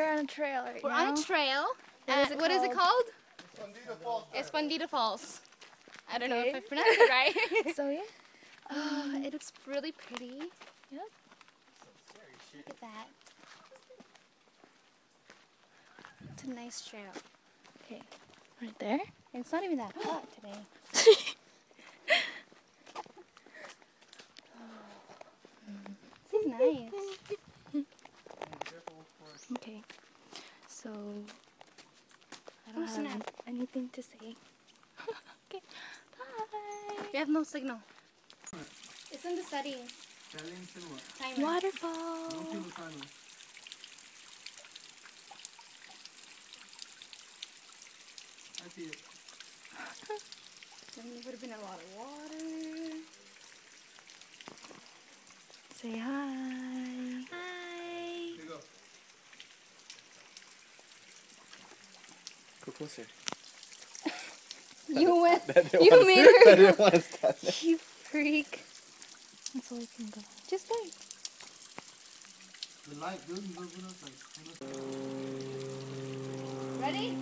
we're on a trail right We're now. on a trail. What is it called? Escondida Falls. I don't know if I pronounced it right. So yeah. It looks really pretty. Yep. Look at that. It's a nice trail. Okay. Right there. It's not even that hot today. This is nice. Okay. So I don't have anything to say. Okay. Bye. We have no signal. It's in the settings. Timer. Waterfall. Then there would have been a lot of water. Say hi. Hi. Here you go. Go closer. You went. You made her. I didn't want to stand there. You freak. That's all I can go. Just wait. The light, dude, Ready?